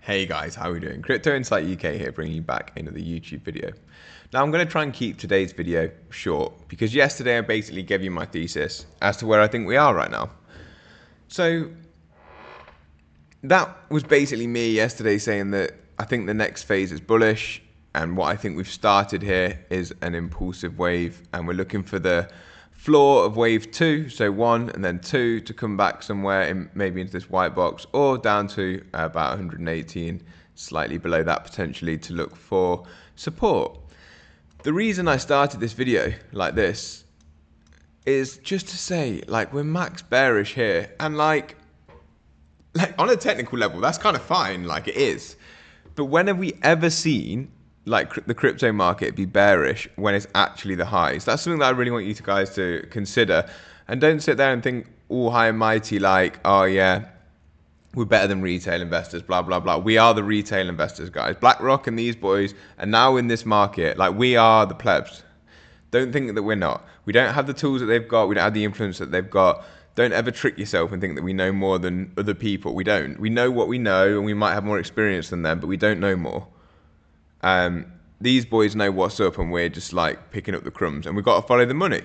Hey guys, how are we doing? Crypto Insight UK here, bringing you back another YouTube video. Now I'm going to try and keep today's video short because yesterday I basically gave you my thesis as to where I think we are right now. So that was basically me yesterday saying that I think the next phase is bullish, and what I think we've started here is an impulsive wave, and we're looking for the floor of wave 2, so 1 and then 2, to come back somewhere in maybe into this white box or down to about 118, slightly below that potentially, to look for support. The reason I started this video like this is just to say, like, we're max bearish here, and like on a technical level that's kind of fine, like it is, but when have we ever seen like the crypto market be bearish when it's actually the highs? That's something that I really want you guys to consider, and don't sit there and think all high and mighty like, oh yeah, we're better than retail investors, blah blah blah. We are the retail investors, guys. BlackRock and these boys are now in this market. Like, we are the plebs. Don't think that we're not. We don't have the tools that they've got. We don't have the influence that they've got. Don't ever trick yourself and think that we know more than other people. We don't. We know what we know, and we might have more experience than them, but we don't know more. These boys know what's up, and we're just like picking up the crumbs, and we've got to follow the money.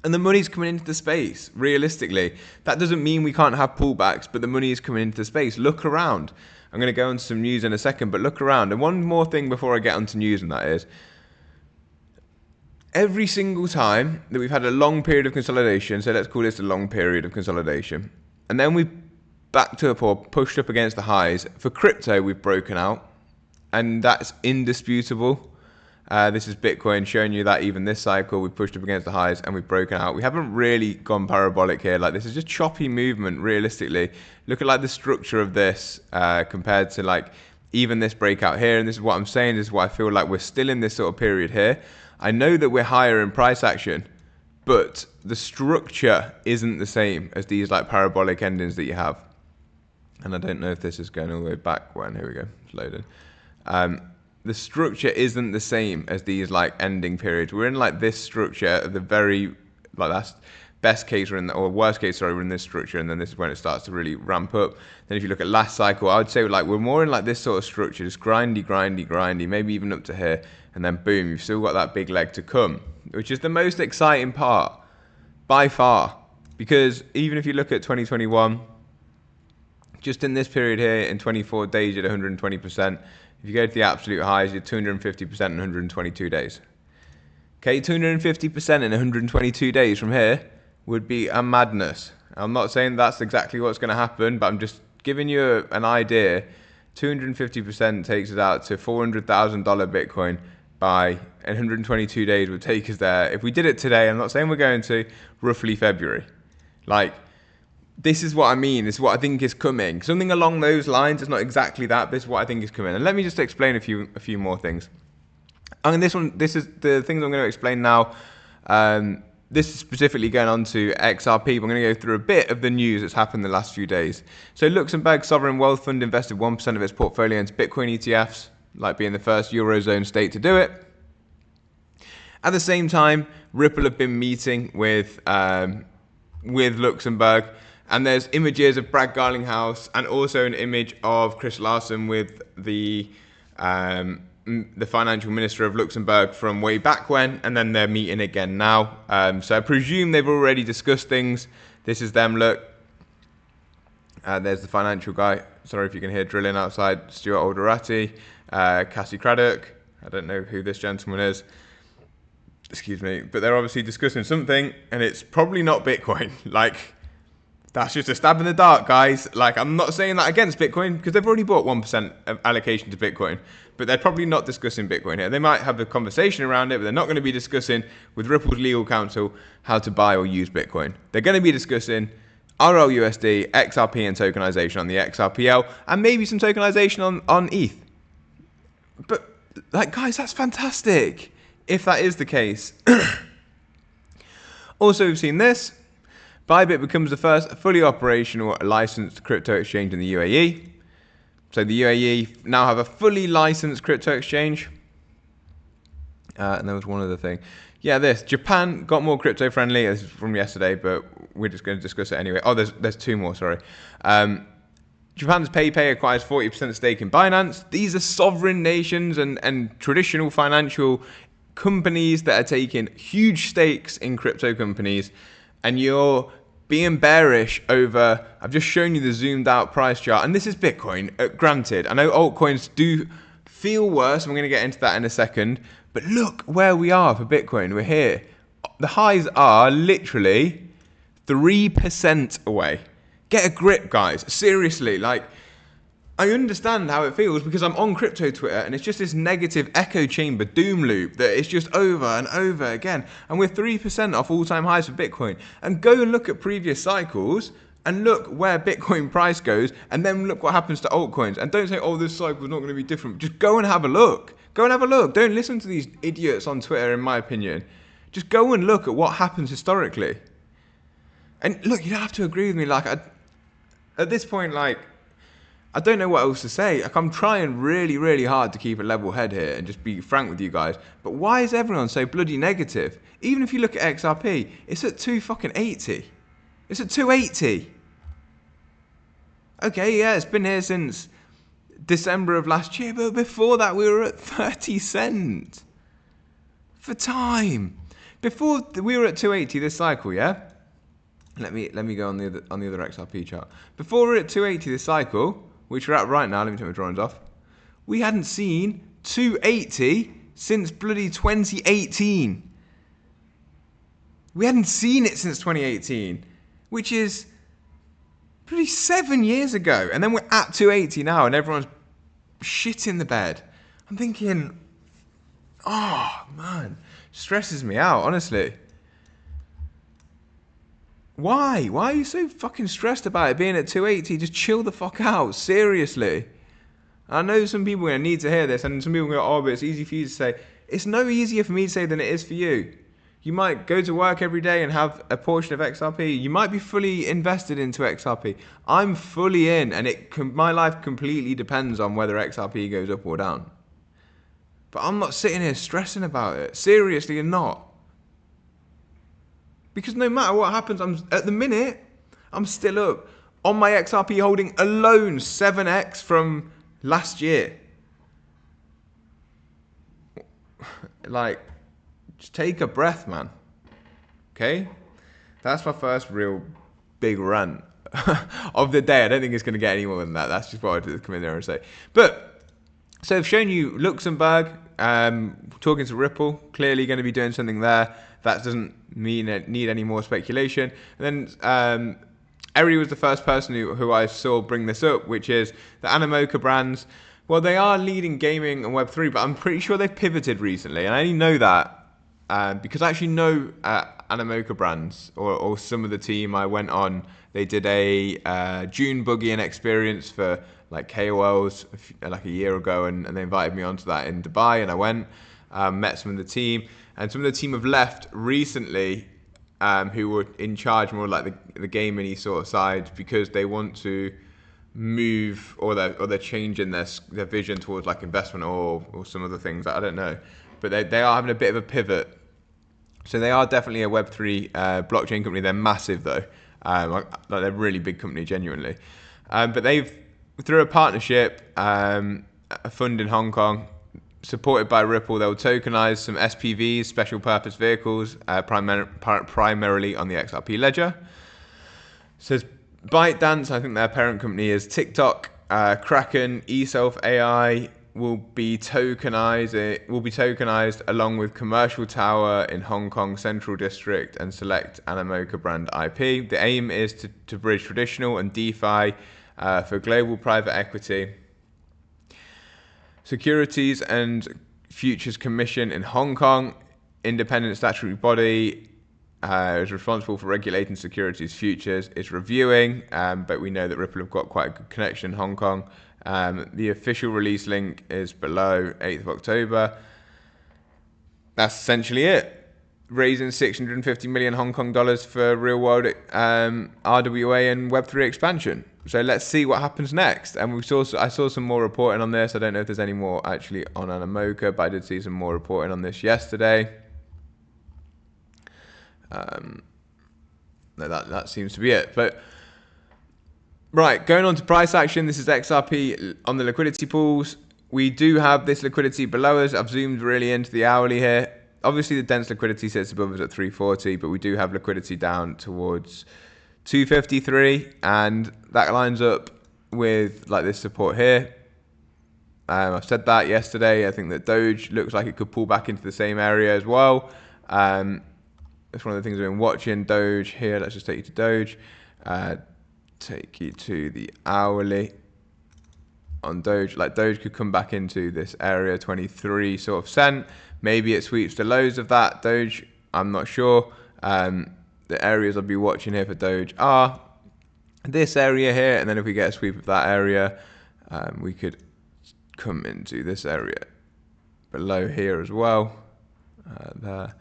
And the money's coming into the space, realistically. That doesn't mean we can't have pullbacks, but the money is coming into the space. Look around. I'm going to go into some news in a second, but look around. And one more thing before I get onto news, and that is, every single time that we've had a long period of consolidation, so let's call this a long period of consolidation, and then we've backed up or pushed up against the highs, for crypto we've broken out, and that's indisputable. This is Bitcoin showing you that even this cycle we've pushed up against the highs and we've broken out. We haven't really gone parabolic here. Like, this is just choppy movement realistically. Look at like the structure of this compared to like even this breakout here, and this is what I'm saying, this is why I feel like we're still in this sort of period here. I know that we're higher in price action, but the structure isn't the same as these like parabolic endings that you have. And I don't know if this is going all the way back when, here we go, it's loaded. The structure isn't the same as these like ending periods. We're in like this structure at the very, like, that's best case, we're in the, or worst case, sorry, we're in this structure, and then this is when it starts to really ramp up. Then if you look at last cycle, I would say like we're more in like this sort of structure, just grindy, maybe even up to here, and then boom, you've still got that big leg to come, which is the most exciting part by far. Because even if you look at 2021, just in this period here, in 24 days, you're at 120%. If you go to the absolute highs, you're 250% in 122 days. Okay, 250% in 122 days from here would be a madness. I'm not saying that's exactly what's going to happen, but I'm just giving you an idea. 250% takes us out to $400,000 Bitcoin by 122 days would take us there. If we did it today, I'm not saying we're going to, roughly February. Like, this is what I mean. This is what I think is coming. Something along those lines. It's not exactly that, but this is what I think is coming. And let me just explain a few more things. And this is the things I'm going to explain now. This is specifically going on to XRP. We're going to go through a bit of the news that's happened the last few days. So Luxembourg Sovereign Wealth Fund invested 1% of its portfolio into Bitcoin ETFs, like being the first Eurozone state to do it. At the same time, Ripple have been meeting with Luxembourg. And there's images of Brad Garlinghouse and also an image of Chris Larsen with the financial minister of Luxembourg from way back when, and then they're meeting again now. So I presume they've already discussed things. This is them, look. There's the financial guy. Sorry if you can hear drilling outside. Stuart Alderati, Cassie Craddock. I don't know who this gentleman is. Excuse me. But they're obviously discussing something, and it's probably not Bitcoin. Like, that's just a stab in the dark, guys. Like, I'm not saying that against Bitcoin, because they've already bought 1% of allocation to Bitcoin, but they're probably not discussing Bitcoin here. They might have a conversation around it, but they're not going to be discussing with Ripple's legal counsel how to buy or use Bitcoin. They're going to be discussing RLUSD, XRP, and tokenization on the XRPL, and maybe some tokenization on ETH. But, like, guys, that's fantastic if that is the case. Also, we've seen this. Bybit becomes the first fully operational licensed crypto exchange in the UAE. So the UAE now have a fully licensed crypto exchange. And there was one other thing. Yeah, this. Japan got more crypto friendly. This is from yesterday, but we're just going to discuss it anyway. Oh, there's two more, sorry. Japan's PayPay acquires 40% stake in Binance. These are sovereign nations and traditional financial companies that are taking huge stakes in crypto companies, and you're being bearish over. I've just shown you the zoomed out price chart, and this is Bitcoin. Granted, I know altcoins do feel worse. I'm going to get into that in a second, but look where we are for Bitcoin. We're here. The highs are literally 3% away. Get a grip, guys. Seriously, like, I understand how it feels because I'm on crypto Twitter and it's just this negative echo chamber doom loop that it's just over and over again. And we're 3% off all-time highs for Bitcoin. And go and look at previous cycles and look where Bitcoin price goes, and then look what happens to altcoins. And don't say, oh, this cycle is not going to be different. Just go and have a look. Go and have a look. Don't listen to these idiots on Twitter, in my opinion. Just go and look at what happens historically. And look, you don't have to agree with me. Like, at this point, like, I don't know what else to say. Like, I'm trying really, really hard to keep a level head here and just be frank with you guys. But why is everyone so bloody negative? Even if you look at XRP, it's at 280. It's at 280. Okay, yeah, it's been here since December of last year, but before that we were at 30 cents for time. Before we were at 280 this cycle, yeah. Let me go on the other XRP chart. Before we were at 280 this cycle, which we're at right now, let me turn my drawings off. We hadn't seen 280 since bloody 2018. We hadn't seen it since 2018, which is bloody 7 years ago. And then we're at 280 now, and everyone's shit in the bed. I'm thinking, oh man, stresses me out, honestly. Why? Why are you so fucking stressed about it being at 280? Just chill the fuck out. Seriously. I know some people are going to need to hear this, and some people are going to go, oh, but it's easy for you to say. It's no easier for me to say than it is for you. You might go to work every day and have a portion of XRP. You might be fully invested into XRP. I'm fully in, and my life completely depends on whether XRP goes up or down. But I'm not sitting here stressing about it. Seriously, I'm not. Because no matter what happens, at the minute, I'm still up. On my XRP holding alone, 7x from last year. Like, just take a breath, man. Okay? That's my first real big rant of the day. I don't think it's going to get any more than that. That's just what I wanted to come in there and say. But, so I've shown you Luxembourg, talking to Ripple, clearly going to be doing something there. That doesn't mean it need any more speculation. And then Eri was the first person who I saw bring this up, which is the Animoca brands. Well, they are leading gaming and Web3, but I'm pretty sure they've pivoted recently. And I only know that because I actually know Animoca brands or some of the team. I went on, they did a June Boogie experience for like KOLs like a year ago, and they invited me onto that in Dubai, and I went, met some of the team. And some of the team have left recently who were in charge more like the gaming sort of side, because they want to move or they're changing their vision towards like investment or some other things. I don't know. But they are having a bit of a pivot. So they are definitely a Web3 blockchain company. They're massive though. Like they're a really big company, genuinely. But they've, through a partnership, a fund in Hong Kong, supported by Ripple, they'll tokenize some SPVs, special purpose vehicles, primarily on the XRP ledger. So ByteDance, I think their parent company is TikTok, Kraken, eSelf AI will be tokenized along with Commercial Tower in Hong Kong Central District and select Animoca brand IP. The aim is to bridge traditional and DeFi for global private equity. Securities and Futures Commission in Hong Kong, independent statutory body, is responsible for regulating securities futures. It's reviewing, but we know that Ripple have got quite a good connection in Hong Kong. The official release link is below, 8th of October. That's essentially it. Raising 650 million Hong Kong dollars for real world RWA and Web3 expansion. So let's see what happens next. And I saw some more reporting on this. I don't know if there's any more actually on Animoca, but I did see some more reporting on this yesterday. No, that seems to be it. But Right, going on to price action. This is XRP on the liquidity pools. We do have this liquidity below us. I've zoomed really into the hourly here. Obviously, the dense liquidity sits above us at 340, but we do have liquidity down towards 253, and that lines up with like this support here. I've said that yesterday. I think that Doge looks like it could pull back into the same area as well. That's one of the things I've been watching. Doge here. Let's just take you to Doge. Take you to the hourly on Doge. Like Doge could come back into this area 23 sort of cent. Maybe it sweeps the lows of that Doge. I'm not sure. The areas I'll be watching here for Doge are this area here, and then if we get a sweep of that area, we could come into this area below here as well. There.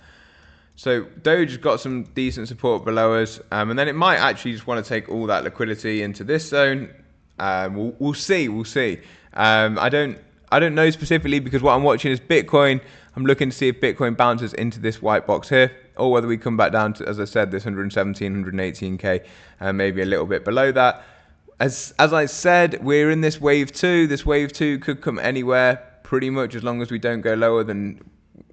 So Doge has got some decent support below us, and then it might actually just want to take all that liquidity into this zone. We'll see. I don't know specifically, because what I'm watching is Bitcoin. I'm looking to see if Bitcoin bounces into this white box here, or whether we come back down to, as I said, this 117, 118k, and maybe a little bit below that. As I said, we're in this wave 2. This wave 2 could come anywhere, pretty much, as long as we don't go lower than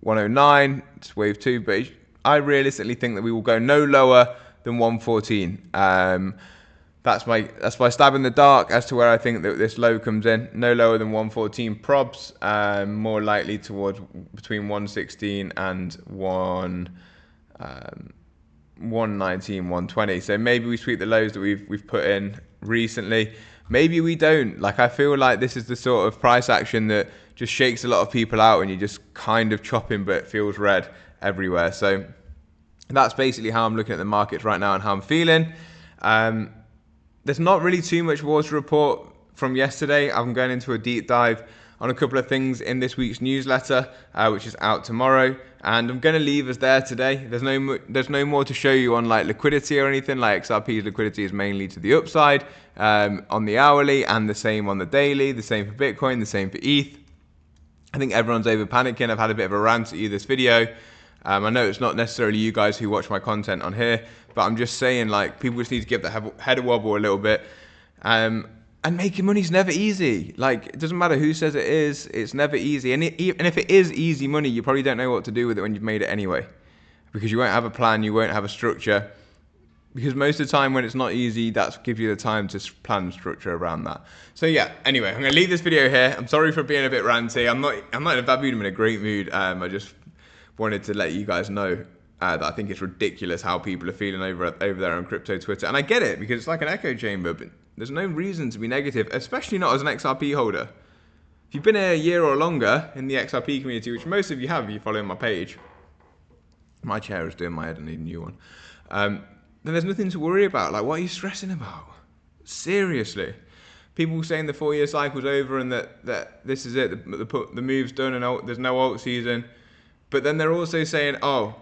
109. It's wave 2, but I realistically think that we will go no lower than 114. That's my stab in the dark as to where I think that this low comes in. No lower than 114 probs, more likely towards between 116 and 119, 120. So maybe we sweep the lows that we've put in recently. Maybe we don't. Like, I feel like this is the sort of price action that just shakes a lot of people out, and you're just kind of chopping, but it feels red everywhere. So that's basically how I'm looking at the markets right now and how I'm feeling. There's not really too much more to report from yesterday. I'm going into a deep dive on a couple of things in this week's newsletter, which is out tomorrow, and I'm going to leave us there today. There's no more to show you on like liquidity or anything. Like XRP's liquidity is mainly to the upside on the hourly, and the same on the daily, the same for Bitcoin, the same for ETH. I think everyone's over panicking. I've had a bit of a rant at you this video. I know it's not necessarily you guys who watch my content on here, but I'm just saying, like, people just need to give the head a wobble a little bit. And making money is never easy. Like, it doesn't matter who says it is, it's never easy. And if it is easy money, you probably don't know what to do with it when you've made it anyway. Because you won't have a plan, you won't have a structure. Because most of the time when it's not easy, that gives you the time to plan and structure around that. So yeah, anyway, I'm going to leave this video here. I'm sorry for being a bit ranty. I'm not in a bad mood, I'm in a great mood. I just wanted to let you guys know that I think it's ridiculous how people are feeling over there on crypto Twitter. And I get it, because it's like an echo chamber, but there's no reason to be negative, especially not as an XRP holder. If you've been here a year or longer in the XRP community, which most of you have if you follow my page, my chair is doing my head, I need a new one, then there's nothing to worry about. Like, what are you stressing about? Seriously. People saying the 4-year cycle's over and that this is it, the move's done and there's no alt season. But then they're also saying, so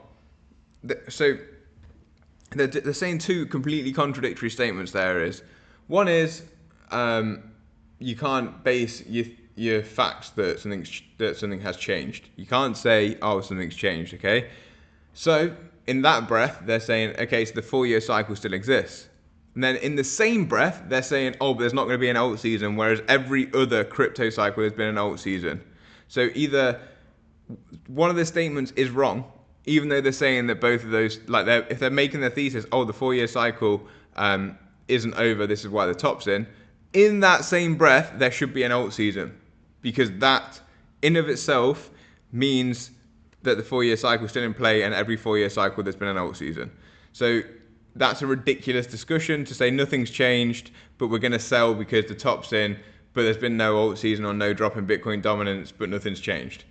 they're saying two completely contradictory statements there is. One is you can't base your facts that something has changed. You can't say, something's changed, okay? So in that breath, they're saying, okay, so the 4-year cycle still exists. And then in the same breath, they're saying, but there's not going to be an alt season, whereas every other crypto cycle has been an alt season. So either one of the statements is wrong, even though they're saying that both of those, like, if they're making their thesis, the 4-year cycle isn't over, this is why the top's in that same breath, there should be an alt season, because that in of itself means that the 4-year cycle is still in play, and every 4-year cycle there's been an alt season. So that's a ridiculous discussion to say nothing's changed, but we're going to sell because the top's in, but there's been no alt season or no drop in Bitcoin dominance, but nothing's changed.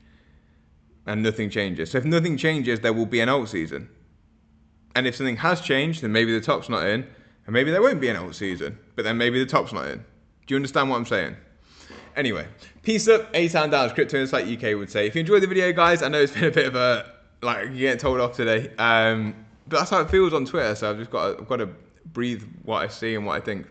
And nothing changes. So if nothing changes, there will be an alt season. And if something has changed, then maybe the top's not in, and maybe there won't be an alt season, but then maybe the top's not in. Do you understand what I'm saying? Anyway, peace up, A-Town down, as Crypto Insight UK would say. If you enjoyed the video, guys, I know it's been a bit of a, like, you're getting told off today. But that's how it feels on Twitter, so I've got to breathe what I see and what I think.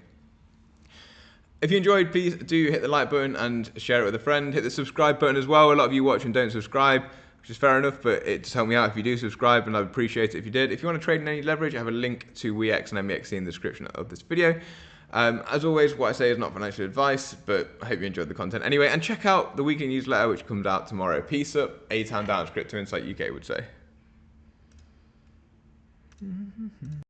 If you enjoyed, please do hit the like button and share it with a friend. Hit the subscribe button as well. A lot of you watch and don't subscribe, which is fair enough, but it just helped me out if you do subscribe, and I'd appreciate it if you did. If you want to trade in any leverage, I have a link to WeX and MEXC in the description of this video. As always, what I say is not financial advice, but I hope you enjoyed the content anyway. And check out the weekly newsletter, which comes out tomorrow. Peace up, A-Town down, as Crypto Insight UK would say.